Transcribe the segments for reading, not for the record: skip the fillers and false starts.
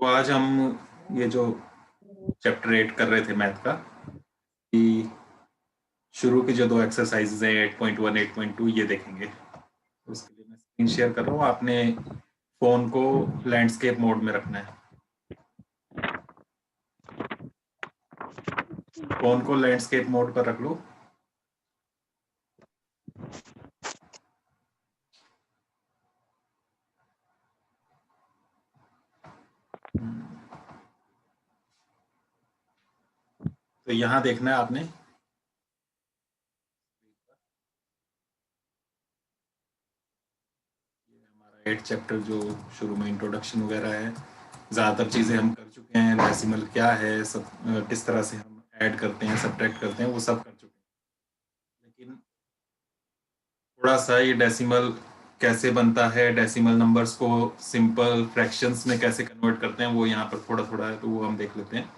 तो आज हम ये जो चैप्टर 8 कर रहे थे मैथ का, कि शुरू की जो दो एक्सरसाइजेज हैं 8.1 8.2 ये देखेंगे। उसके लिए मैं स्क्रीन शेयर कर रहा हूँ। आपने फोन को लैंडस्केप मोड में रखना है। फोन को लैंडस्केप मोड पर रख लो। तो यहाँ देखना है आपने, हमारा 8 चैप्टर जो शुरू में इंट्रोडक्शन वगैरह है, ज़्यादातर चीज़ें हम कर चुके हैं। डेसिमल क्या है, सब किस तरह से हम ऐड करते हैं, सब्ट्रैक्ट करते हैं, वो सब कर चुके हैं। लेकिन थोड़ा सा ये डेसिमल कैसे बनता है, डेसिमल नंबर्स को सिंपल फ्रैक्शंस में कैसे कन्वर्ट करते हैं, वो यहाँ पर थोड़ा थोड़ा है, तो वो हम देख लेते हैं।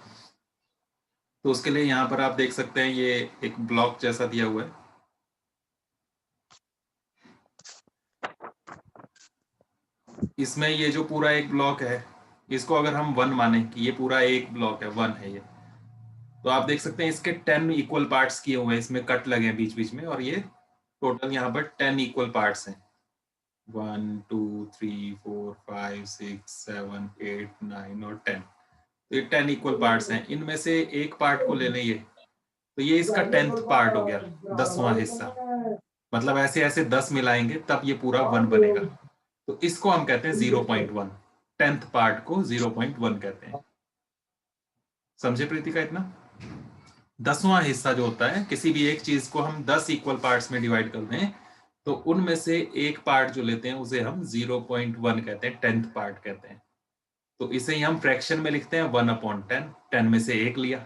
तो उसके लिए यहाँ पर आप देख सकते हैं ये एक ब्लॉक जैसा दिया हुआ है। इसमें ये जो पूरा एक ब्लॉक है, इसको अगर हम 1 माने कि ये पूरा एक ब्लॉक है, 1 है ये, तो आप देख सकते हैं इसके 10 इक्वल पार्ट्स किए हुए हैं, इसमें कट लगे हैं बीच बीच में, और ये टोटल यहाँ पर 10 इक्वल पार्ट्स हैं। 1 2 3 4 5 6 7 8 9 और 10। तो ये 10 इक्वल पार्ट्स हैं। इनमें से एक पार्ट को ले लें ये, तो ये इसका 10th पार्ट हो गया, 10वां हिस्सा। मतलब ऐसे ऐसे 10 मिलाएंगे तब ये पूरा 1 बनेगा। तो इसको हम कहते हैं 0.1। 10th पार्ट को 0.1 कहते हैं। समझे प्रीतिका इतना? 10वां हिस्सा जो होता है, किसी भी एक चीज को हम 10 इक्वल पार्ट्स में डिवाइड कर दें, तो उनमें से एक पार्ट जो लेते हैं उसे हम 0.1 कहते हैं, 10th पार्ट कहते हैं। तो इसे ही हम फ्रैक्शन में लिखते हैं 1/10। 10 में से एक लिया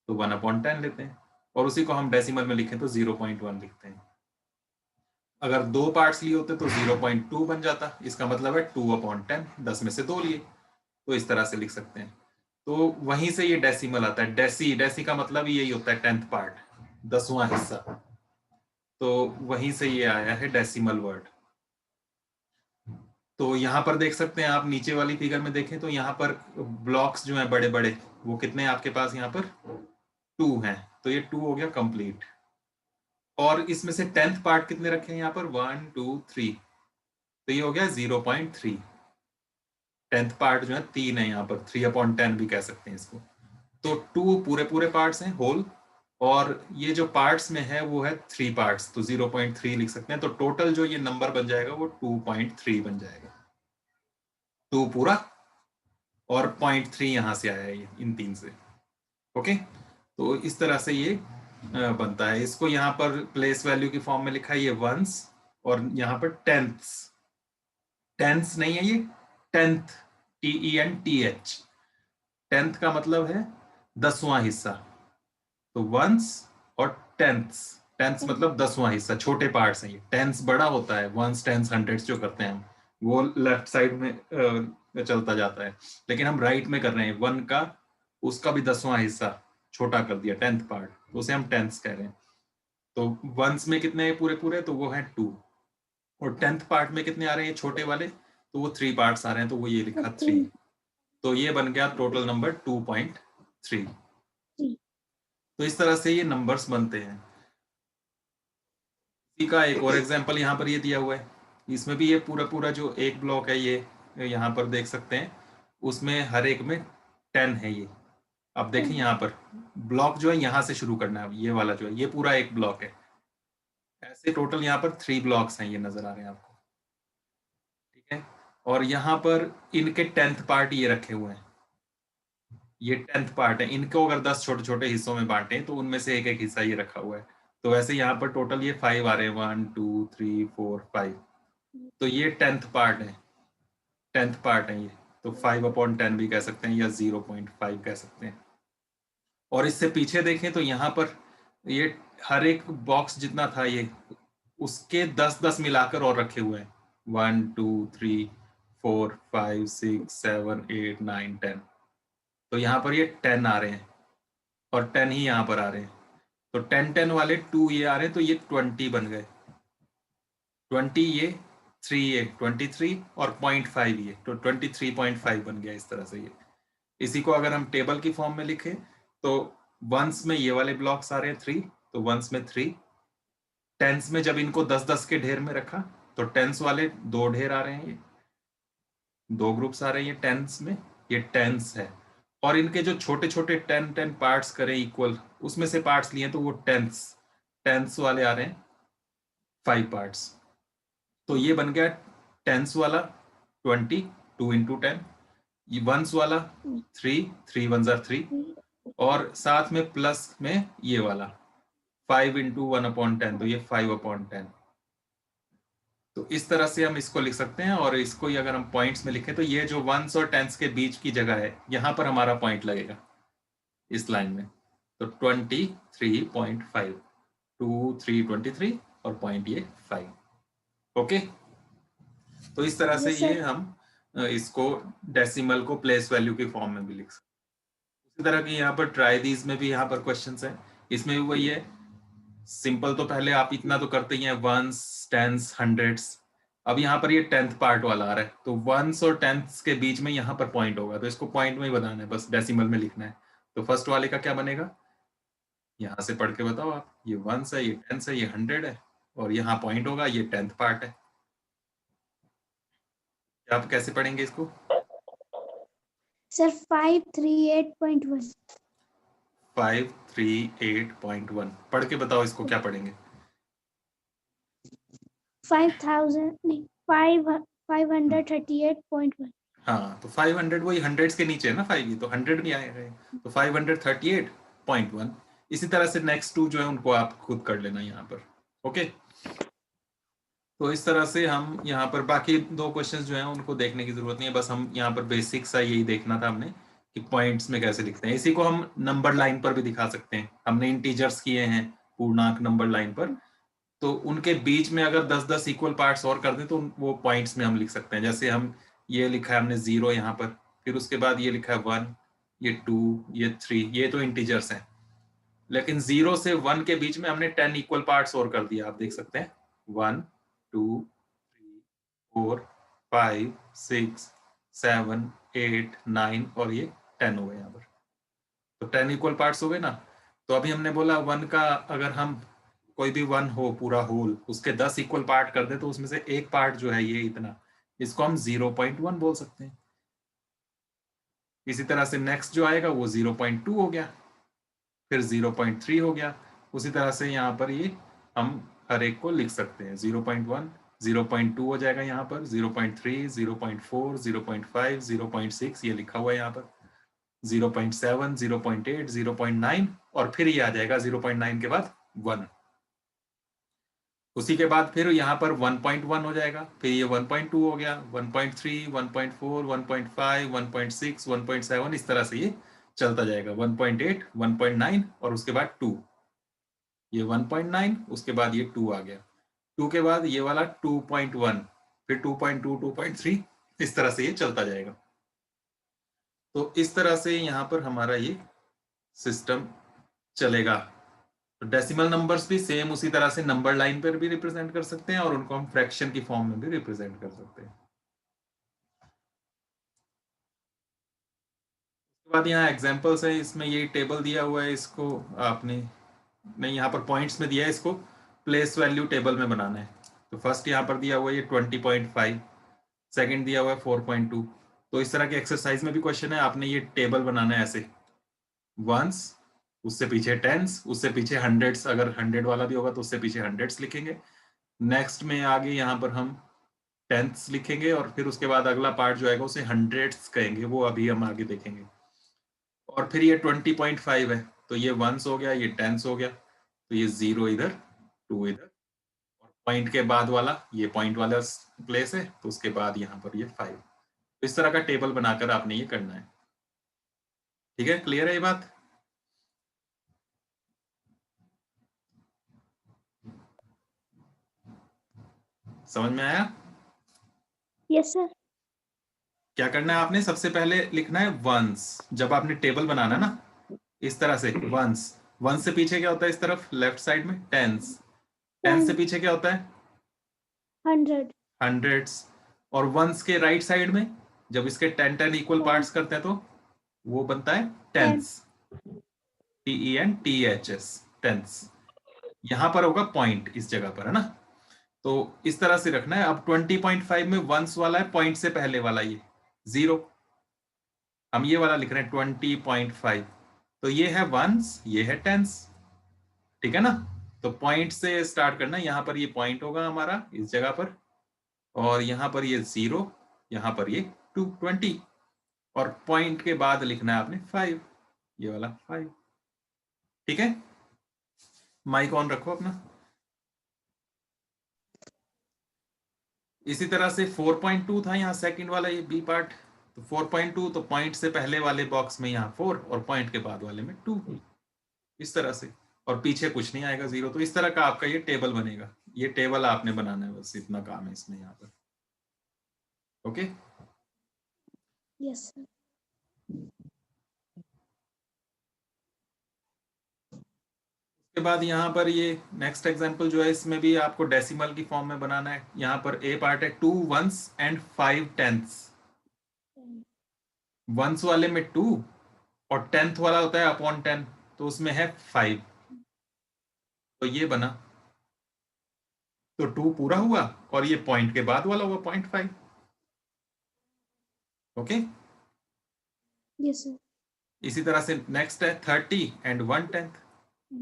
तो 1/10 लेते हैं, और उसी को हम डेसिमल में लिखें तो 0.1 लिखते हैं। अगर दो पार्ट्स लिए होते तो 0.2 बन जाता। इसका मतलब है 2/10, 10 में से 2 लिए, तो इस तरह से लिख सकते हैं। तो वहीं से ये डेसिमल आता है। डेसी का मतलब यही होता है 10th पार्ट, 10वां हिस्सा। तो वहीं से ये आया है डेसिमल वर्ड। तो यहाँ पर देख सकते हैं आप, नीचे वाली फिगर में देखें तो यहाँ पर ब्लॉक्स जो हैं बड़े बड़े, वो कितने हैं आपके पास? यहाँ पर 2 हैं। तो ये 2 हो गया कंप्लीट। और इसमें से 10th पार्ट कितने रखे हैं यहाँ पर? 1 2 3। तो ये हो गया 0.3। 10th पार्ट जो है 3 है यहाँ पर, 3/10 भी कह सकते हैं इसको। तो 2 पूरे पूरे पार्ट्स हैं, होल, और ये जो पार्ट्स में है वो है 3 पार्ट्स, तो 0.3 लिख सकते हैं। तो टोटल जो ये नंबर बन जाएगा वो 2.3 बन जाएगा। 2 पूरा और 0.3 यहां से आया है, ये इन 3 से। ओके, तो इस तरह से ये बनता है। इसको यहाँ पर प्लेस वैल्यू की फॉर्म में लिखा है ये वंस, और यहाँ पर टेंथ्स। टेंथ्स नहीं है ये, टेंथ, TENTH। टेंथ का मतलब है 10वां हिस्सा। तो वंस और टेंथ्स। टेंथ्स मतलब 10वां हिस्सा, छोटे पार्ट्स हैं ये। टेंस बड़ा होता है, वंस टेंस हंड्रेड्स जो करते हैं हम, वो लेफ्ट साइड में चलता जाता है। लेकिन हम राइट में कर रहे हैं, 1 का उसका भी 10वां हिस्सा छोटा कर दिया, 10th पार्ट, तो उसे हम टेंथ्स कह रहे हैं। तो वंस में कितने पूरे पूरे? तो वो है 2। और 10th पार्ट में कितने आ रहे हैं छोटे वाले? तो वो 3 पार्ट्स आ रहे हैं, तो वो ये लिखा 3। तो ये बन गया टोटल नंबर 2.3। तो इस तरह से ये नंबर्स बनते हैं। इसी का एक और एग्जांपल यहाँ पर ये दिया हुआ है। इसमें भी ये पूरा पूरा जो एक ब्लॉक है, ये यहाँ पर देख सकते हैं, उसमें हर एक में 10 है ये। अब देखें यहाँ पर ब्लॉक जो है यहाँ से शुरू करना है। ये वाला जो है ये पूरा एक ब्लॉक है। ऐसे टोटल यहाँ पर 3 ब्लॉक्स हैं, ये नजर आ रहे हैं आपको, ठीक है। और यहाँ पर इनके 10th पार्ट ये रखे हुए हैं। ये 10th पार्ट है। इनको अगर 10 छोटे छोटे हिस्सों में बांटे तो उनमें से एक एक हिस्सा ये रखा हुआ है। तो वैसे यहाँ पर टोटल ये 5 आ रहे हैं, 1 2 3 4 5। तो ये 10th पार्ट है, 10th पार्ट है ये। तो 5/10 भी कह सकते हैं, या 0.5 कह सकते हैं। और इससे पीछे देखें तो यहाँ पर ये हर एक बॉक्स जितना था ये, उसके 10-10 मिलाकर और रखे हुए हैं। 1 2 3 4 5 6 7 8 9 10। तो यहाँ पर ये 10 आ रहे हैं, और 10 ही यहाँ पर आ रहे हैं। तो 10-10 वाले 2 ये आ रहे हैं, तो ये 20 बन गए। 20 ये, 3 ये 23, और 0.5 ये, तो 23.5 बन गया इस तरह से ये। इसी को अगर हम टेबल की फॉर्म में लिखें तो वंस में ये वाले ब्लॉक्स आ रहे हैं 3, तो वंस में 3। टेंस में जब इनको 10-10 के ढेर में रखा तो टेंस वाले 2 ढेर आ रहे हैं, ये 2 ग्रुप्स आ रहे हैं ये टेंस में, ये टेंस है। और इनके जो छोटे छोटे 10-10 पार्ट्स करें इक्वल, उसमें से पार्ट्स लिए तो वो टेंस टेंस वाले आ रहे हैं 5 पार्ट्स। तो ये बन गया टेंस वाला 20, 2 इंटू 10, ये वंस वाला 3, 3 वंस आर 3, और साथ में प्लस में ये वाला 5 इंटू 1/10, तो ये 5/10। तो इस तरह से हम इसको लिख सकते हैं। और इसको ही अगर हम पॉइंट्स में लिखें तो ये जो वंस और टेंस के बीच की जगह है, यहां पर हमारा पॉइंट लगेगा इस लाइन में। तो 23.5, 2 3 23 और पॉइंट ये 5। ओके, तो इस तरह से ये हम इसको डेसिमल को प्लेस वैल्यू की फॉर्म में भी लिख सकते हैं। उसी तरह की यहाँ पर ट्राई दीज में भी यहाँ पर क्वेश्चंस हैं, इसमें भी वही है। सिंपल तो पहले आप इतना तो करते ही हैं, वंस टेंस हंड्रेड्स। अब यहाँ पर ये 10th पार्ट वाला आ रहा है, तो वंस और टेंस के बीच में यहाँ पर पॉइंट होगा, तो इसको पॉइंट में ही बनाना है, बस डेसिमल में लिखना है। तो फर्स्ट वाले का क्या बनेगा, यहाँ से पढ़ के बताओ आप। ये वंस है, ये टेंस है, ये 100 है, और यहाँ पॉइंट होगा, ये 10th पार्ट है। आप कैसे पढ़ेंगे इसको सर? 538.1। 538.1 पढ़ के बताओ, इसको क्या पढ़ेंगे? 5000 नहीं, 538.1। हाँ, तो 500 वही हंड्रेड्स के नीचे है ना 5, ये तो 100 में आएगा, तो 538.1। इसी तरह से नेक्स्ट 2 जो है उनको आप खुद कर लेना यहाँ पर। ओके, तो इस तरह से हम यहाँ पर बाकी 2 क्वेश्चंस जो हैं उनको देखने की जरूरत नहीं है, बस हम यहाँ पर बेसिक सा यही देखना था हमने कि पॉइंट्स में कैसे लिखते हैं। इसी को हम नंबर लाइन पर भी दिखा सकते हैं। हमने इंटीजर्स किए हैं पूर्णांक नंबर लाइन पर, तो उनके बीच में अगर 10-10 इक्वल पार्ट्स और कर दें तो वो पॉइंट्स में हम लिख सकते हैं। जैसे हम ये लिखा है हमने 0 यहाँ पर, फिर उसके बाद ये लिखा है 1, ये 2, ये 3, ये तो इंटीजर्स हैं। लेकिन 0 से 1 के बीच में हमने 10 इक्वल पार्ट्स और कर दिया, आप देख सकते हैं 1 2 3 4 5 6 7 8 9 और ये 10 हो गए यहाँ पर। तो 10 इक्वल पार्ट्स हो गए ना। तो अभी हमने बोला 1 का अगर हम कोई भी 1 हो पूरा होल, उसके 10 इक्वल पार्ट कर दे तो उसमें से एक पार्ट जो है ये इतना, इसको हम 0.1 बोल सकते हैं। इसी तरह से नेक्स्ट जो आएगा वो 0.2 हो गया, फिर 0.3 हो गया। उसी तरह से यहाँ पर ये हम हर एक को लिख सकते हैं। 0.1 0.2 हो जाएगा यहाँ पर, 0.3 0.4 0.5 0.6 ये लिखा हुआ है यहाँ पर, 0.7 0.8 0.9 और फिर ये आ जाएगा 0.9 के बाद 1। उसी के बाद फिर यहाँ पर 1.1 हो जाएगा, फिर ये 1.2 हो गया, 1.3 1.4 1.5 1.6 1.7, इस तरह से ये चलता जाएगा। 1.8 1.9 और उसके बाद 2, ये 1.9, उसके बाद ये 2 आ गया, 2 के बाद ये वाला 2.1, फिर 2.2 2.3, इस तरह से ये चलता जाएगा। तो इस तरह से यहाँ पर हमारा ये सिस्टम चलेगा। तो डेसिमल नंबर्स भी सेम उसी तरह से नंबर लाइन पर भी रिप्रेजेंट कर सकते हैं और उनको हम फ्रैक्शन की फॉर्म में भी रिप्रेजेंट कर सकते हैं। उसके बाद यहाँ एग्जांपल्स है, इसमें ये टेबल दिया हुआ है, इसको आपने नहीं यहाँ पर पॉइंट्स में दिया है, इसको प्लेस वैल्यू टेबल में बनाना है। तो फर्स्ट यहाँ पर दिया हुआ है ये 20.5, सेकंड दिया हुआ है 4.2। तो इस तरह के एक्सरसाइज में भी क्वेश्चन है, आपने ये टेबल बनाना है ऐसे, वंस उससे पीछे टेंस, उससे पीछे हंड्रेड्स, अगर 100 वाला भी होगा तो उससे पीछे हंड्रेड्स लिखेंगे। नेक्स्ट में आगे यहाँ पर हम टेंथ्स लिखेंगे और फिर उसके बाद अगला पार्ट जो आएगा उसे हंड्रेड्स कहेंगे, वो अभी हम आगे देखेंगे। और फिर ये 20.5 है, तो ये वंस हो गया, ये टेंस हो गया, तो ये 0 इधर 2 इधर, और पॉइंट के बाद वाला ये पॉइंट वाला प्लेस है, तो उसके बाद यहाँ पर ये 5। तो इस तरह का टेबल बनाकर आपने ये करना है। ठीक है, क्लियर है ये बात? समझ में आया? Yes sir. क्या करना है आपने, सबसे पहले लिखना है वंस। जब आपने टेबल बनाना ना इस तरह से, वंस, वंस से पीछे क्या होता है इस तरफ लेफ्ट साइड में टेंस, टेंस से पीछे क्या होता है 100। हंड्रेड्स, और वंस के राइट साइड में जब इसके 10-10 इक्वल पार्ट्स करते हैं तो वो बनता है टेंस, TENTHS, टेंस। यहां पर होगा पॉइंट इस जगह पर, है ना। तो इस तरह से रखना है। अब 20.5 में वंस वाला है, पॉइंट से पहले वाला ये 0, हम ये वाला लिख रहे हैं 20.5, तो ये है वंस, ये है टेंस, ठीक है ना। तो पॉइंट से स्टार्ट करना, यहां पर ये पॉइंट होगा हमारा इस जगह पर, और यहां पर ये 0, यहां पर ये 20, और पॉइंट के बाद लिखना है आपने 5, ये वाला 5, ठीक है। माइक ऑन रखो अपना। इसी तरह से 4.2 था यहाँ सेकंड वाला, ये बी पार्ट, तो 4.2, तो पॉइंट से पहले वाले बॉक्स में यहाँ 4 और पॉइंट के बाद वाले में 2, इस तरह से, और पीछे कुछ नहीं आएगा 0। तो इस तरह का आपका ये टेबल बनेगा। ये टेबल आपने बनाना है, बस इतना काम है इसमें यहाँ पर। Okay, yes sir. उसके बाद यहाँ पर ये नेक्स्ट एग्जांपल जो है, इसमें भी आपको डेसिमल की फॉर्म में बनाना है। यहाँ पर ए पार्ट है 2 वंस एंड 5 टेंथ्स। वंस वाले में 2 और टेंथ वाला होता है अपॉन 10, तो उसमें है 5, तो ये बना। तो 2 पूरा हुआ और ये पॉइंट के बाद वाला हुआ 0.5। Okay, yes sir. इसी तरह से नेक्स्ट है 30 एंड 1/10।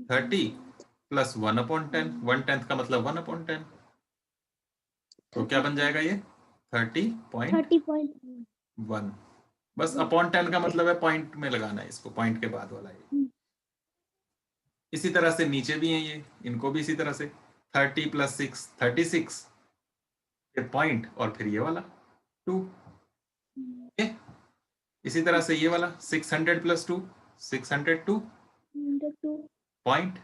30 प्लस 1/10, 1/10 का मतलब 1/10, तो क्या बन जाएगा ये 30.1। बस अपॉन 10 का मतलब है पॉइंट में लगाना है इसको, पॉइंट के बाद वाला ये। इसी तरह से नीचे भी है ये, इनको भी इसी तरह से 30 + 6 36, फिर पॉइंट और फिर ये वाला 2। इसी तरह से ये वाला 600 + 2 602 पॉइंट,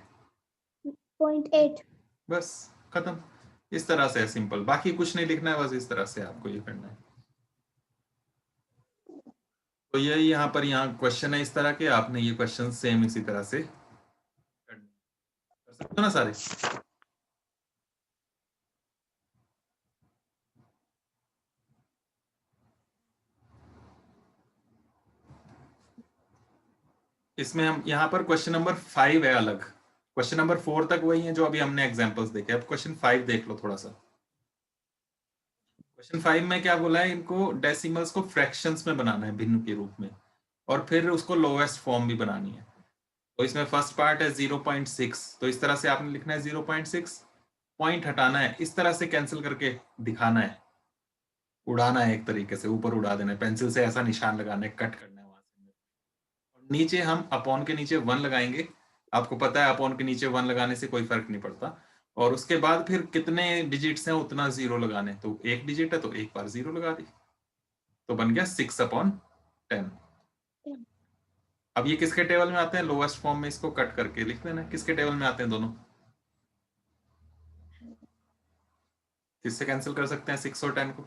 0.8। बस खत्म। इस तरह से है सिंपल, बाकी कुछ नहीं लिखना है, बस इस तरह से आपको ये करना है। तो यही यहाँ पर यहाँ क्वेश्चन है इस तरह के, आपने ये क्वेश्चन सेम इसी तरह से कर सकते हो ना सारे। इसमें हम यहाँ पर क्वेश्चन नंबर 5 है अलग, क्वेश्चन नंबर 4 तक वही है जो अभी हमने एग्जांपल्स देखे। अब क्वेश्चन 5 देख लो थोड़ा सा। क्वेश्चन 5 में क्या बोला है, इनको डेसिमल्स को फ्रैक्शंस में बनाना है, भिन्न के रूप में, और फिर उसको लोएस्ट फॉर्म भी बनानी है। तो इसमें फर्स्ट पार्ट है 0.6, तो इस तरह से आपने लिखना है 0.6, पॉइंट हटाना है, इस तरह से कैंसिल करके दिखाना है, उड़ाना है, एक तरीके से ऊपर उड़ा देना है, पेंसिल से ऐसा निशान लगाना है, कट करना है वहां से। और नीचे हम अपॉन के नीचे 1 लगाएंगे, आपको पता है अपॉन के नीचे 1 लगाने से कोई फर्क नहीं पड़ता। और उसके बाद फिर कितने डिजिट्स हैं उतना 0 लगाने, तो एक डिजिट है तो एक बार 0 लगा दी, तो बन गया 6/10। अब ये किसके टेबल में आते हैं, लोएस्ट फॉर्म में, इसको कट करके लिख देना किसके टेबल में आते हैं दोनों। किससे कैंसिल कर सकते हैं 6 और 10 को?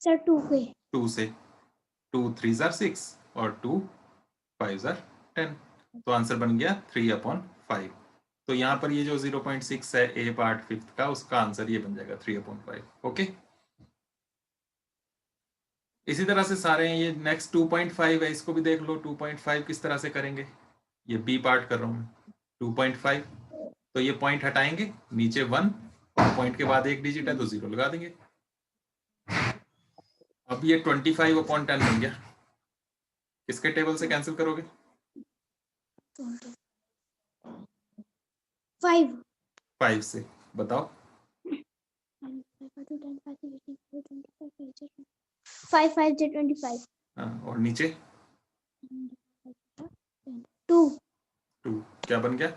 सर 2 पे। 2 से, 2 3 = 6 और 2 5 = 10, तो आंसर बन गया 3/5। तो यहाँ पर ये जो 0.6 है ए पार्ट 5th का, उसका आंसर ये बन जाएगा 3/5। ओके, इसी तरह से सारे हैं। ये नेक्स्ट 2.5 है, इसको भी देख लो 2.5 किस तरह से करेंगे। ये बी पार्ट कर रहा हूँ मैं। 2.5, तो ये पॉइंट हटाएंगे, नीचे 1 और पॉइंट के बाद एक डिजिट है तो 0 लगा देंगे। अब ये 25/10 बन गया, किसके टेबल से कैंसिल करोगे? 5 से, बताओ। 5 5 से 25। और नीचे 2 क्या बन गया?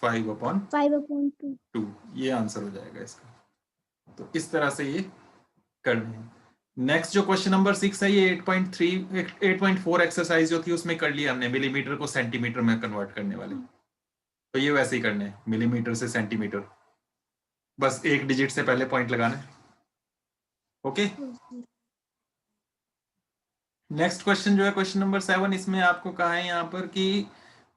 5/2, ये आंसर हो जाएगा इसका। तो इस तरह से ये करना है। नेक्स्ट जो क्वेश्चन नंबर 6 है, ये 8.4 एक्सरसाइज जो थी उसमें कर लिया हमने, मिलीमीटर को सेंटीमीटर में कन्वर्ट करने वाले। तो ये वैसे ही करने हैं, मिलीमीटर से सेंटीमीटर, बस एक डिजिट से पहले पॉइंट लगाना है। ओके, नेक्स्ट क्वेश्चन जो है क्वेश्चन नंबर 7, इसमें आपको कहा है यहाँ पर कि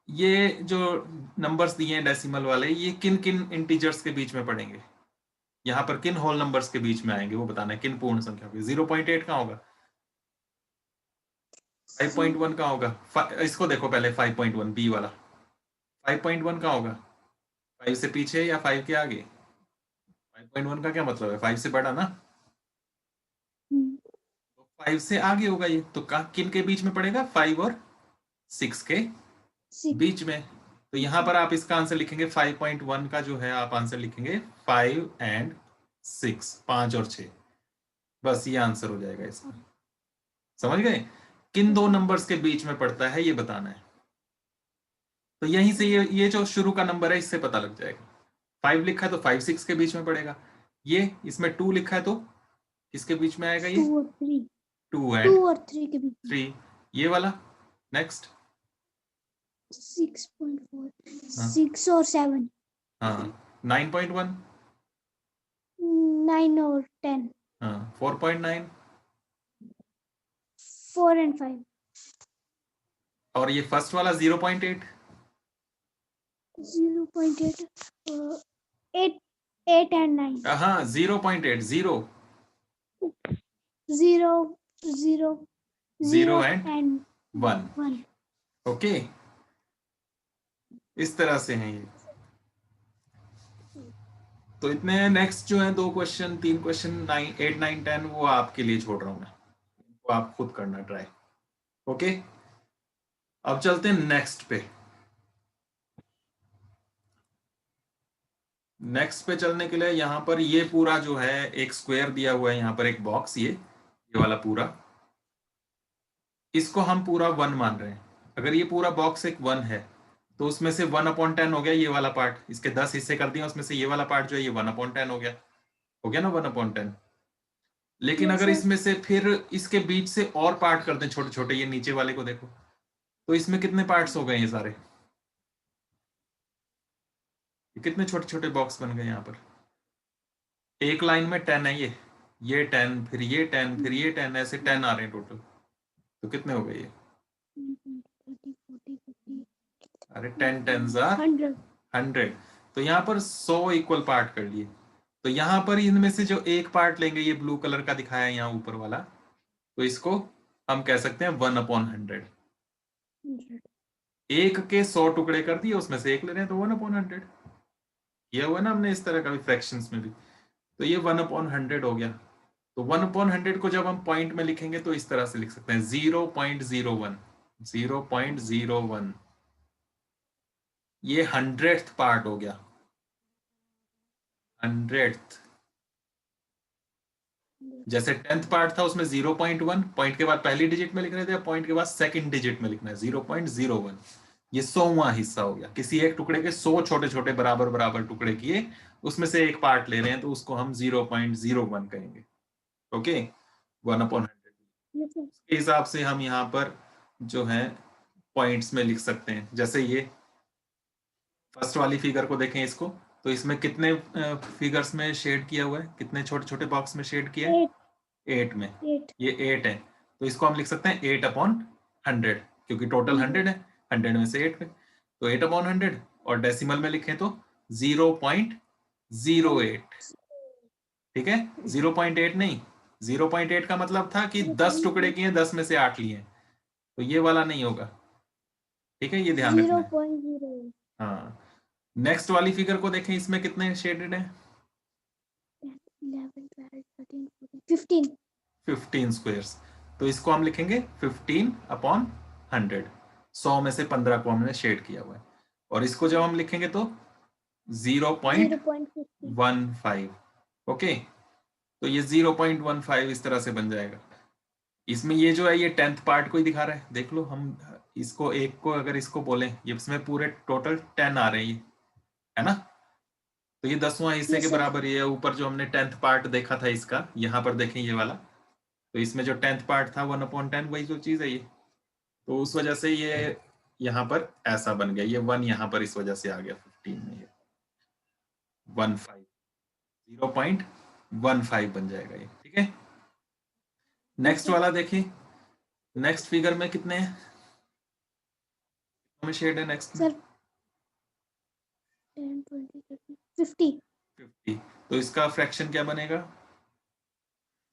ये जो नंबर्स दिए हैं डेसिमल वाले, ये किन किन इंटीजर्स के बीच में पड़ेंगे, यहाँ पर किन होल नंबर्स के बीच में आएंगे वो बताना है, किन पूर्ण संख्या के। 0.8 कहाँ होगा? 5.1 का होगा, इसको देखो पहले 5.1 बी वाला, 5.1 का होगा 5 से पीछे या 5 के आगे? 5.1 का क्या मतलब है, 5 से बड़ा ना, तो 5 से आगे होगा ये, तो किन के बीच में पड़ेगा, 5 और 6 के 6 बीच में। तो यहां पर आप इसका आंसर लिखेंगे 5.1 का जो है आप आंसर लिखेंगे 5 एंड 6, 5 और 6, बस ये आंसर हो जाएगा इसका। समझ गए, किन दो नंबर्स के बीच में पड़ता है ये बताना है। तो यहीं से ये जो शुरू का नंबर है इससे पता लग जाएगा, 5 लिखा है तो 5 6 के बीच में पड़ेगा, ये इसमें 2 लिखा है तो किसके बीच में आएगा ये, 2 और 3 2 2 एंड और 3 के बीच में 3, ये वाला नेक्स्ट। 6.4 हाँ 6 और 7 हाँ 9.1, 9 और 10 हाँ 4.9, 4 and 5 और ये फर्स्ट वाला 0.8, 0.8 8 8 and 9 हाँ 0.8, 0 0 0 0 0 एंड and 1, 1 ओके, इस तरह से हैं ये। तो इतने नेक्स्ट जो है 2 क्वेश्चन 3 क्वेश्चन 9 8 9 10 वो आपके लिए छोड़ रहा हूं मैं, वो आप खुद करना ट्राई, ओके। अब चलते हैं नेक्स्ट पे। नेक्स्ट पे चलने के लिए यहाँ पर ये पूरा जो है एक स्क्वायर दिया हुआ है, यहाँ पर एक बॉक्स, ये वाला पूरा, इसको हम पूरा 1 मान रहे हैं। अगर ये पूरा बॉक्स एक 1 है तो उसमें से 1/10 हो गया ये वाला पार्ट, इसके 10 हिस्से कर दिए, उसमें से ये वाला पार्ट जो है ये 1/10 हो गया ना 1/10। लेकिन yes अगर sir इसमें से फिर इसके बीच से और पार्ट कर दें छोटे छोटे, ये नीचे वाले को देखो, तो इसमें कितने पार्ट्स हो गए ये सारे, ये कितने छोटे छोटे बॉक्स बन गए यहाँ पर, एक लाइन में 10 है ये 10 फिर ये 10 फिर ये 10, ऐसे 10 आ रहे हैं टोटल, तो कितने हो गए ये, 30 40 50 अरे 10 10s आर 100 100, तो यहाँ पर 100 इक्वल पार्ट कर लिए। तो यहाँ पर इनमें से जो एक पार्ट लेंगे, ये ब्लू कलर का दिखाया है यहाँ ऊपर वाला, तो इसको हम कह सकते हैं 1/100। एक के 100 टुकड़े कर दिए, उसमें से एक ले रहे हैं तो 1/100 किया हुआ ना हमने, इस तरह का भी फ्रैक्शंस में भी, तो ये 1/100 हो गया। तो 1/100 को जब हम पॉइंट में लिखेंगे तो इस तरह से लिख सकते हैं 0.01, 0.01, ये 100th पार्ट हो गया, 100th। जैसे 10th पार्ट था उसमें 0.1, पॉइंट के बाद पहली डिजिट में लिख रहे थे, पॉइंट के बाद सेकंड डिजिट में लिखना है 0.01, ये 100वां हिस्सा हो गया। किसी एक टुकड़े के 100 छोटे छोटे बराबर बराबर टुकड़े किए, उसमें से एक पार्ट ले रहे हैं तो उसको हम 0.01 कहेंगे, ओके, 1/100। yes sir इसके हिसाब से हम यहाँ पर जो है पॉइंट्स में लिख सकते हैं। जैसे ये फर्स्ट वाली फिगर को देखें इसको, तो इसमें कितने फिगर्स में शेड किया हुआ है, कितने छोटे छोटे बॉक्स में शेड किया है, 8 8 में, 8 ये 8 है, तो इसको हम लिख सकते हैं 8/100, क्योंकि टोटल 100 है, 100 में से 8 में, तो 8/100, और डेसिमल में लिखें तो 0.08, ठीक है, 0.8 नहीं, 0.8 का मतलब था कि 10 टुकड़े किए 10 में से 8 लिए, तो ये वाला नहीं होगा, ठीक है, ये ध्यान रखना है। 0.08 हाँ, नेक्स्ट वाली फिगर को देखें, इसमें कितने शेडेड हैं, 11 12 13 14 15 15 स्क्वायर्स, तो इसको हम लिखेंगे 15/100, 100 में से 15 को हमने शेड किया हुआ है, और इसको जब हम लिखेंगे तो 0.50 0.15, ओके, तो ये 0.15 इस तरह से बन जाएगा। इसमें ये जो है ये 10th पार्ट को ही दिखा रहा है, देख लो, हम इसको एक को अगर इसको बोलें, ये इसमें पूरे टोटल 10 आ रहे हैं, है ना, तो ये 10वां हिस्से yes के sir बराबर, ये ऊपर जो हमने 10th पार्ट देखा था इसका, यहाँ पर देखें ये वाला, तो इसमें जो 10th पार्ट था 1/10 वही जो चीज है ये, तो उस वजह से ये यहाँ पर ऐसा बन गया, ये 1 यहाँ पर इस वजह से आ गया 15 में, ये 15 0.15 बन जाएगा ये, ठीक है। yes नेक्स्ट sir वाला देखिए, नेक्स्ट फिगर में कितने हैं, हमें शेड है नेक्स्ट में sir 10 20 30 50 50, तो इसका फ्रैक्शन क्या बनेगा,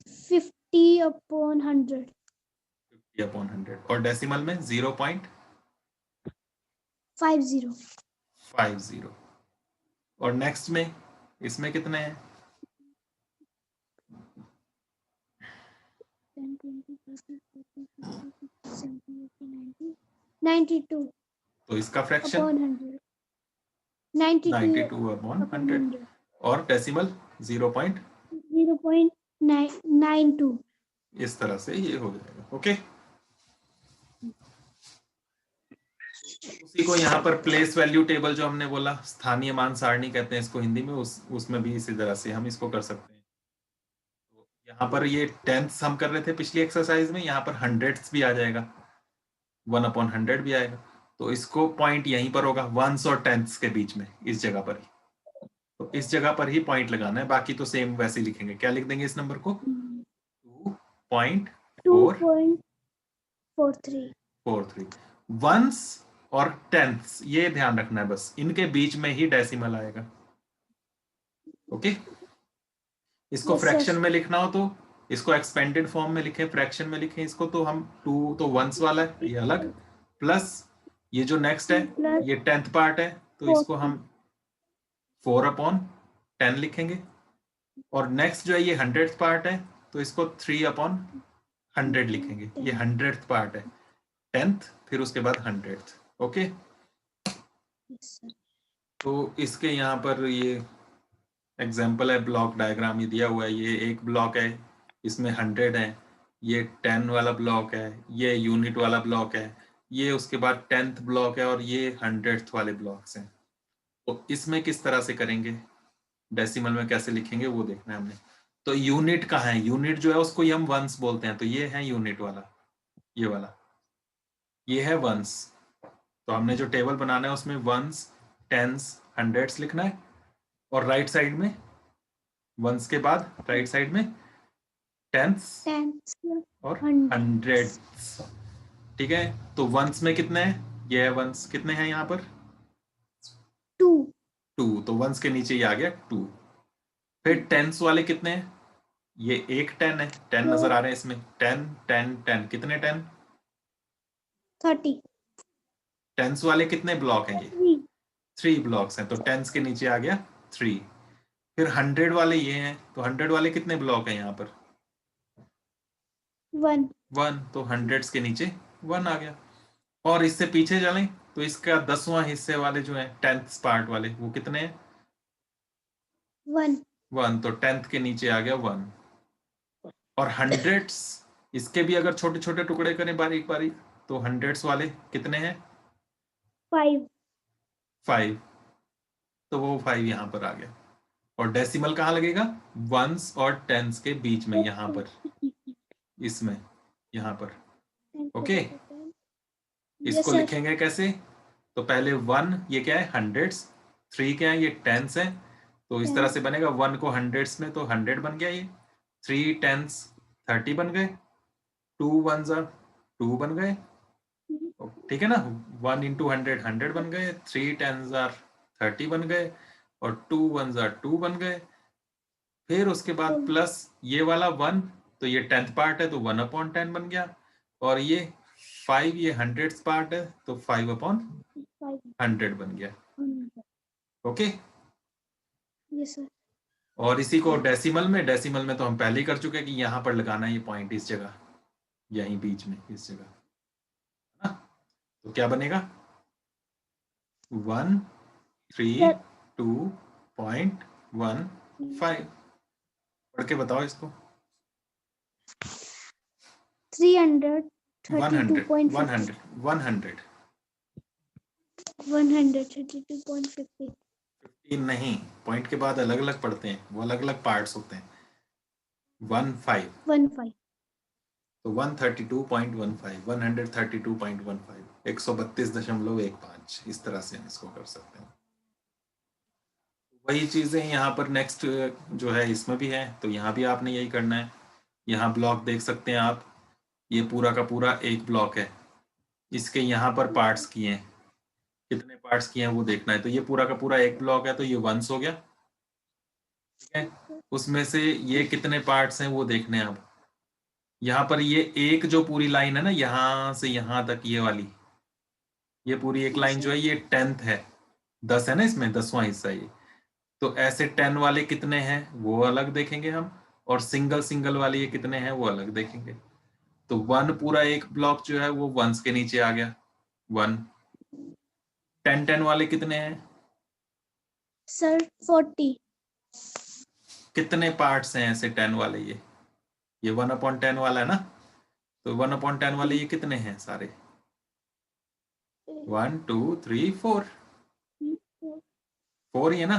50/100 अपॉन 100 और डेसिमल में 50 0.50 और नेक्स्ट में इसमें कितने हैं 10 20 30 40 50 60 70 80 90 92 तो इसका फ्रैक्शन upon 100 92 92 अपॉन upon 100 100 और डेसिमल 0.992 इस तरह से ये हो जाएगा। ओके, उसी को यहाँ पर प्लेस वैल्यू टेबल जो हमने बोला, स्थानीय मान सारणी कहते हैं इसको हिंदी में, उसमें भी इसी तरह से हम इसको कर सकते हैं। तो यहाँ पर ये टेंथ्स हम कर रहे थे पिछली एक्सरसाइज में, यहाँ पर हंड्रेड्स भी आ जाएगा, 1/100 भी आएगा। तो इसको पॉइंट यहीं पर होगा, वंस और टेंथ्स के बीच में, इस जगह पर ही। तो इस जगह पर ही पॉइंट लगाना है, बाकी तो सेम वैसे ही लिखेंगे। क्या लिख देंगे इस नंबर को 2.443 वंस और टेंथ्स, ये ध्यान रखना है बस, इनके बीच में ही डेसिमल आएगा। ओके, इसको Yes, फ्रैक्शन sir. में लिखना हो तो इसको एक्सपेंडेड फॉर्म में लिखें, फ्रैक्शन में लिखें इसको, तो हम 2 तो वंस वाला है ये अलग, प्लस ये जो नेक्स्ट है Plus ये 10th पार्ट है, तो इसको हम 4/10 लिखेंगे। और नेक्स्ट जो है ये 100th पार्ट है, तो इसको 3/100 लिखेंगे। ये 100th पार्ट है, 10th फिर उसके बाद 100th। Okay, yes, sir. तो इसके यहाँ पर ये एग्जाम्पल है, ब्लॉक डायग्राम ये दिया हुआ है। ये एक ब्लॉक है, इसमें 100 है, ये 10 वाला ब्लॉक है, ये यूनिट वाला ब्लॉक है, ये उसके बाद 10th ब्लॉक है, और ये 100th वाले ब्लॉक्स हैं। तो इसमें किस तरह से करेंगे, डेसिमल में कैसे लिखेंगे वो देखना है हमने। तो यूनिट कहाँ है, यूनिट जो है उसको ही हम वंस बोलते हैं, तो ये है यूनिट वाला, ये वाला, ये है वंस। तो हमने जो टेबल बनाना है उसमें वंस, टेंस, हंड्रेड्स लिखना है, और राइट साइड में वंस के बाद राइट साइड में टेंस और हंड्रेड्स। ठीक है, तो वंस में कितने हैं, ये है वंस, कितने हैं यहाँ पर 2, तो वंस के नीचे ये आ गया 2। फिर टेंस वाले कितने हैं, ये एक 10 है, 10 नजर आ रहे हैं इसमें, 10 10 10, कितने 10, 30 टेंस वाले कितने ब्लॉक हैं, ये 3 ब्लॉक्स हैं, तो टेंस के नीचे आ गया 3। फिर 100 वाले ये हैं, तो 100 वाले कितने ब्लॉक हैं यहाँ पर 1, तो हंड्रेड्स के नीचे 1 आ गया। और इससे पीछे चलें तो इसका 10वां हिस्से वाले जो है 10th पार्ट वाले, वो कितने हैं 1, तो 10th के नीचे आ गया 1। और हंड्रेड्स, इसके भी अगर छोटे छोटे टुकड़े करें बारीक बारीक, तो हंड्रेड्स वाले कितने हैं 5, तो वो 5 यहाँ पर आ गया। और डेसिमल कहाँ लगेगा, वंस और टेंस के बीच में, यहाँ पर, इसमें, यहाँ पर। ओके, इसको लिखेंगे कैसे, तो पहले 1, ये क्या है हंड्रेड्स, 3 क्या है ये टेंस है, तो इस तरह से बनेगा, 1 को हंड्रेड्स में तो 100 बन गया, ये 3 टेंस 30 बन गए, 2 1s 2 बन गए, ठीक है ना, 1 into 100 100 बन गए, 3 10s 30 बन गए, और 2 1s 2 बन गए। फिर उसके बाद प्लस ये वाला 1, तो ये 10th पार्ट है, तो 1/10 बन गया, और ये 5 ये 100th पार्ट है, तो 5/100 बन गया। Okay, yes sir. और इसी को डेसिमल में तो हम पहले ही कर चुके हैं कि यहाँ पर लगाना है ये पॉइंट, इस जगह, यहीं बीच में, इस जगह, है ना। तो क्या बनेगा 132.15। पढ़ के बताओ इसको, 332.50 132.50 नहीं, पॉइंट के बाद अलग अलग पढ़ते हैं, वो अलग अलग पार्ट्स होते हैं। 15, 15 तो 132.15 132.15 132.15, इस तरह से हम इसको कर सकते हैं। वही चीजें यहाँ पर नेक्स्ट जो है इसमें भी है, तो यहाँ भी आपने यही करना है। यहाँ ब्लॉक देख सकते हैं आप, ये पूरा का पूरा एक ब्लॉक है, इसके यहाँ पर पार्ट्स किए हैं, कितने पार्ट्स किए हैं वो देखना है। तो ये पूरा का पूरा एक ब्लॉक है, तो ये वंस हो गया, ठीक है। उसमें से ये कितने पार्ट्स हैं वो देखने हैं अब, यहाँ पर ये एक जो पूरी लाइन है ना, यहाँ से यहाँ तक ये वाली, ये पूरी एक लाइन जो है ये 10th है, 10 है ना इसमें, 10वां हिस्सा ये। तो ऐसे 10 वाले कितने हैं वो अलग देखेंगे हम, और सिंगल सिंगल वाले ये कितने हैं वो अलग देखेंगे। तो 1 पूरा एक ब्लॉक जो है वो वंस के नीचे आ गया, 1। 10 वाले कितने हैं, सर 40। कितने पार्ट्स हैं ऐसे 10 वाले, ये 1/10 वाला है ना, तो 1/10 वाले ये कितने हैं सारे, 1 2 3 4, 4 ही है ना,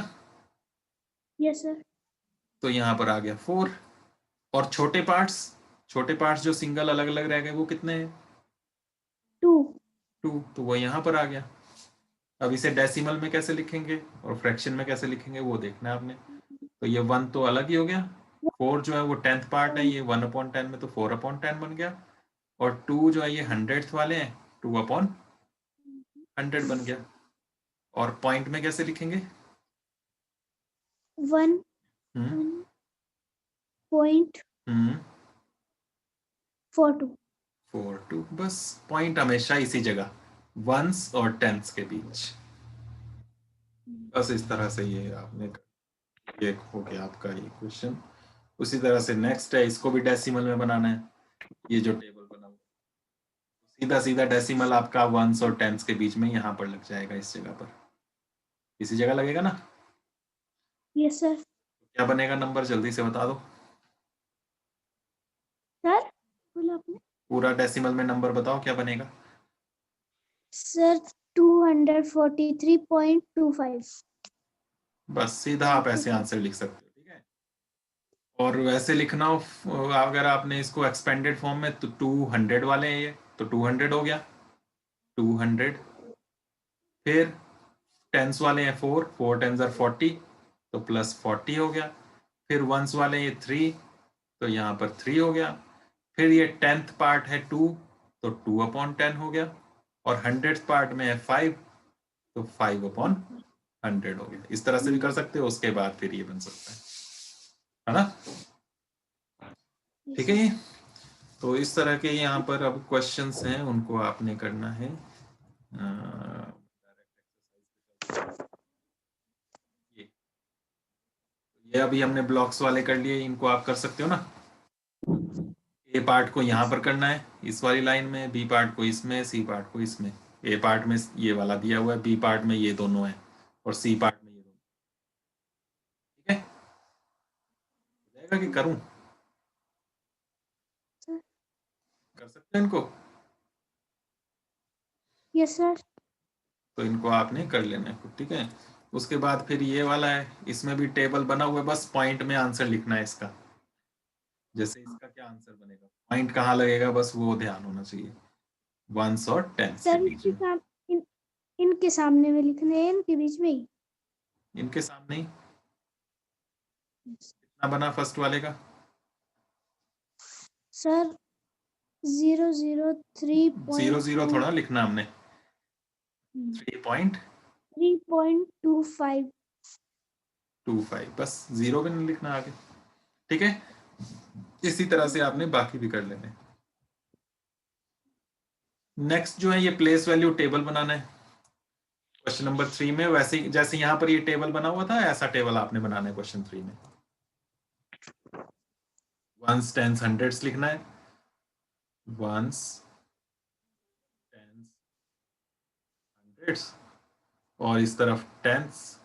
यस सर। तो यहाँ पर आ गया 4। और छोटे पार्ट्स जो सिंगल अलग अलग रह गए वो कितने हैं, 2। 2, तो वो यहाँ पर आ गया। अब इसे डेसिमल में कैसे लिखेंगे और फ्रैक्शन में कैसे लिखेंगे वो देखना है आपने। तो ये 1 तो अलग ही हो गया, 4 जो है वो 10th पार्ट है, ये 1/10 में, तो 4/10 बन गया। और 2 जो है ये 100th वाले हैं, 2/100 बन गया। और पॉइंट में कैसे लिखेंगे, 1 पॉइंट हम्म 42। 4 2, बस पॉइंट हमेशा इसी जगह, वंस और टेंस के बीच। बस इस तरह से ये आपने, ये हो गया आपका ये क्वेश्चन। उसी तरह से नेक्स्ट है, इसको भी डेसिमल में बनाना है। ये जो टेबल बना हुआ सीधा सीधा डेसिमल आपका वंस और टेंस के बीच में यहाँ पर लग जाएगा, इस जगह पर, इसी जगह लगेगा ना। Yes sir. क्या बनेगा नंबर, जल्दी से बता दो। सर बोला आपने। पूरा डेसिमल में नंबर बताओ क्या बनेगा। सर 243.25। बस सीधा आप ऐसे आंसर लिख सकते हो, ठीक है। और वैसे लिखना हो, अगर आपने इसको एक्सपेंडेड फॉर्म में, तो 200 वाले हैं ये, तो 200 हो गया, 200। फिर टेंस वाले हैं 4, 4 टेंस आर 40, तो +40 हो गया। फिर वंस वाले ये 3, तो यहाँ पर 3 हो गया। फिर ये 10th पार्ट है 2, तो 2/10 हो गया। और 100th पार्ट में है 5, तो 5/100 हो गया। इस तरह से भी कर सकते हो, उसके बाद फिर ये बन सकता है ना, ठीक है ये। तो इस तरह के यहाँ पर अब क्वेश्चंस हैं, उनको आपने करना है। ये अभी हमने ब्लॉक्स वाले कर लिए, इनको आप कर सकते हो ना। ए पार्ट को यहाँ पर करना है इस वाली लाइन में, बी पार्ट को इसमें, सी पार्ट को इसमें। ए पार्ट में ये वाला दिया हुआ है, बी पार्ट में ये दोनों है, और सी पार्ट में ये दोनों, ठीक है। हो जाएगा कि करूं, कर सकते हैं इनको। Yes sir. तो इनको आपने कर लेना है, ठीक है। उसके बाद फिर ये वाला है, इसमें भी टेबल बना हुआ है, बस पॉइंट में आंसर लिखना है इसका। जैसे इसका क्या आंसर बनेगा, पॉइंट कहाँ लगेगा, बस वो ध्यान होना चाहिए, वंस और टेंस के सर बीच में। इनके सामने में लिखने हैं, इनके बीच में ही। इनके सामने ही कितना बना फर्स्ट वाले का, सर 003. 0 थोड़ा लिखना हमने, 3.25। 3.25, बस 0 भी नहीं लिखना आगे, ठीक है। इसी तरह से आपने बाकी भी कर लेने। नेक्स्ट जो है ये प्लेस वैल्यू टेबल बनाना है क्वेश्चन नंबर 3 में। वैसे जैसे यहाँ पर ये टेबल बना हुआ था, ऐसा टेबल आपने बनाना है क्वेश्चन 3 में। वंस टेंस हंड्रेड्स लिखना है, वंस टेंस हंड्रेड्स, और इस तरफ टेंस,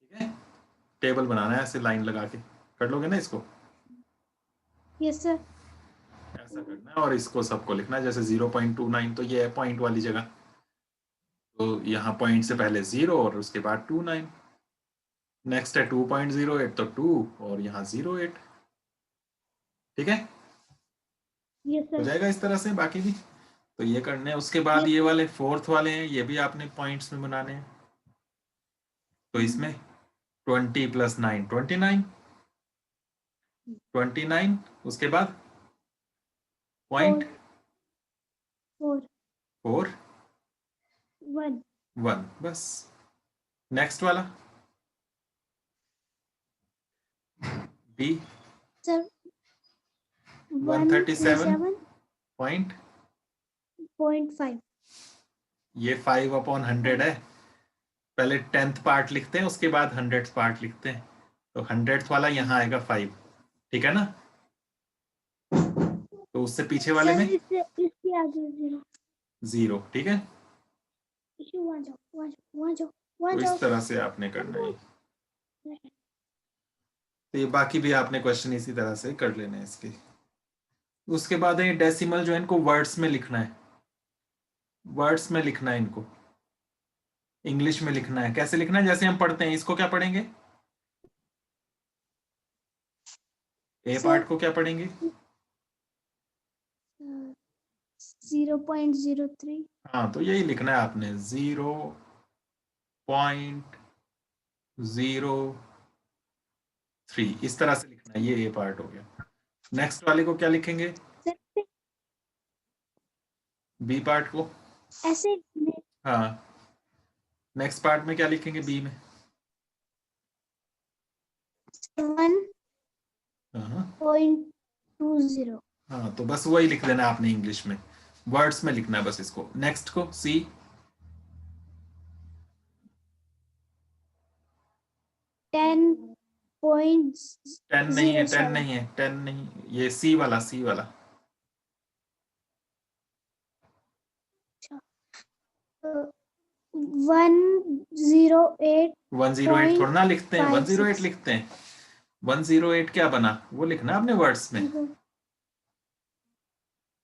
ठीक है। टेबल बनाना है ऐसे लाइन लगा के, कर लोगे ना इसको, यस सर। ऐसा करना है। और इसको सबको लिखना है, जैसे 0.29, तो ये है पॉइंट वाली जगह, तो यहाँ पॉइंट से पहले 0 और उसके बाद 29। नेक्स्ट है 2.08, तो 2 और यहाँ 08, ठीक है। यस हो सर। जाएगा इस तरह से बाकी भी, तो ये करने हैं। उसके बाद ये वाले फोर्थ वाले हैं, ये भी आपने पॉइंट्स में बनाने हैं। तो इसमें 20 + 9 29, 29, उसके बाद पॉइंट 4 4 1 1, बस। नेक्स्ट वाला डी सर 137.5 ये 5/100 है। पहले 10th पार्ट लिखते हैं, उसके बाद 100th पार्ट लिखते हैं। तो 100th वाला यहाँ आएगा 5, ठीक है ना। तो उससे पीछे वाले में इसके आगे 0, ठीक है। वहाँ जाओ, वहाँ जाओ, वहाँ जाओ, तो वहाँ इस जाओ। तरह से आपने करना है। तो ये बाकी भी आपने क्वेश्चन इसी तरह से कर लेने हैं इसके। उसके बाद है डेसिमल, जो है इनको वर्ड्स में लिखना है। वर्ड्स में लिखना है इनको, इंग्लिश में लिखना है। कैसे लिखना है? जैसे हम पढ़ते हैं, इसको क्या पढ़ेंगे? ए पार्ट को क्या पढ़ेंगे? 0.03। हाँ, तो यही लिखना है आपने, 0.03, इस तरह से लिखना है। ये ए पार्ट हो गया। नेक्स्ट वाले को क्या लिखेंगे? बी पार्ट को। ऐसे हाँ, नेक्स्ट पार्ट में क्या लिखेंगे बी में? 1.20। हाँ, तो बस वही लिख देना आपने इंग्लिश में, वर्ड्स में लिखना है बस इसको। नेक्स्ट को सी। 10 नहीं है, 10 नहीं है, 10 नहीं, ये सी वाला, सी वाला। 108 108 थोड़ा ना लिखते हैं, 108 लिखते हैं। 108 क्या बना वो लिखना आपने वर्ड्स में।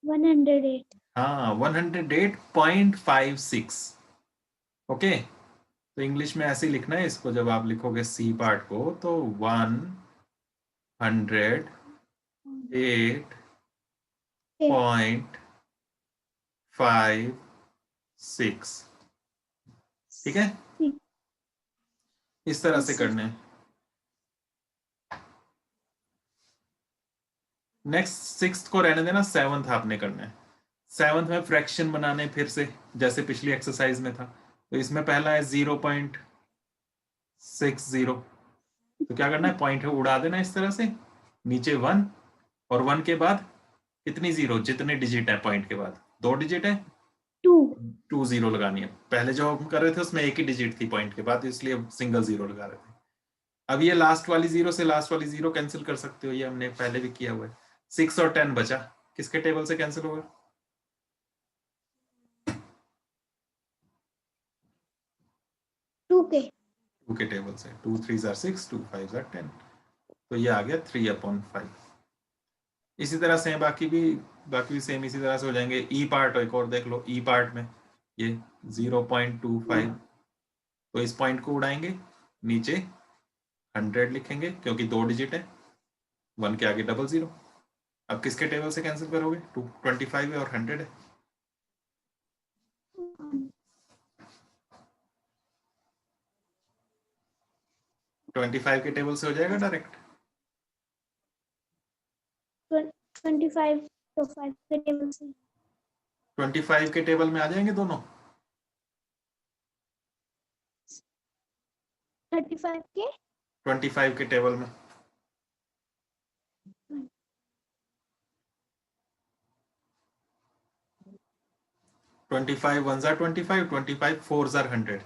108। हाँ, 108.56। ओके, तो इंग्लिश में ऐसे ही लिखना है इसको। जब आप लिखोगे सी पार्ट को तो 108.56, ठीक है। इस तरह से करने हैं। नेक्स्ट 6th को रहने देना, 7th आपने करना है। 7th में फ्रैक्शन बनाने फिर से, जैसे पिछली एक्सरसाइज में था। तो इसमें पहला है 0.60। तो क्या करना है, पॉइंट उड़ा देना इस तरह से, नीचे 1, और 1 के बाद कितनी जीरो, जितने डिजिट है पॉइंट के बाद, 2 डिजिट है, 2 जीरो लगानी है। पहले जो हम कर रहे थे उसमें एक ही डिजिट थी पॉइंट के बाद, इसलिए सिंगल जीरो लगा रहे थे। अब ये लास्ट वाली जीरो से लास्ट वाली जीरो कैंसिल कर सकते हो, ये हमने पहले भी किया हुआ है। 6 और 10 बचा, किसके टेबल से कैंसिल होगा? 2 के टेबल से। 2 3 are 6, 2 5 are 10। तो ये आ गया 3/5। इसी तरह से बाकी भी सेम इसी तरह से हो जाएंगे। ई पार्ट एक और देख लो, ई पार्ट में ये 0.25। तो इस पॉइंट को उड़ाएंगे, नीचे 100 लिखेंगे क्योंकि 2 डिजिट है, 1 के आगे 00। अब किसके टेबल से कैंसिल करोगे? 25 है और 100 है। 25 के टेबल से हो जाएगा डायरेक्ट। 25 तो 5 के टेबल से 25 के टेबल में आ जाएंगे दोनों। 35 के 25 के टेबल में 25 1s are 25, 25 4s are 100,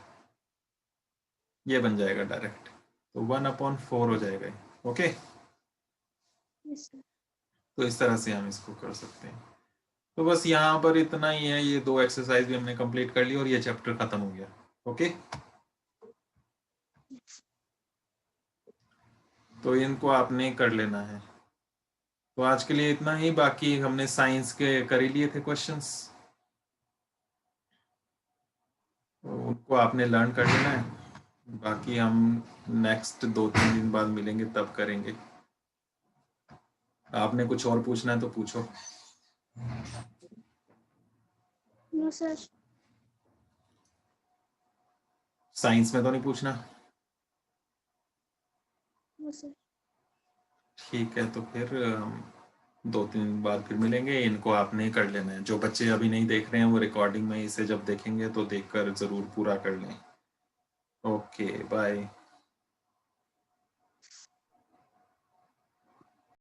ये बन जाएगा डायरेक्ट। तो 1/4 हो जाएगा। ओके, तो इस तरह से हम इसको कर सकते हैं। तो बस यहाँ पर इतना ही है, ये 2 एक्सरसाइज भी हमने कंप्लीट कर ली और ये चैप्टर खत्म हो गया। ओके, तो इनको आपने कर लेना है। तो आज के लिए इतना ही। बाकी हमने साइंस के कर ही लिए थे क्वेश्चंस, तो उनको आपने लर्न कर लेना है। बाकी हम नेक्स्ट 2-3 दिन बाद मिलेंगे, तब करेंगे। आपने कुछ और पूछना है तो पूछो। No sir. साइंस में तो नहीं पूछना? No sir. ठीक है, तो फिर 2-3 दिन बाद फिर मिलेंगे। इनको आपने कर लेना है। जो बच्चे अभी नहीं देख रहे हैं वो रिकॉर्डिंग में इसे जब देखेंगे तो देखकर ज़रूर पूरा कर लें। Okay, bye.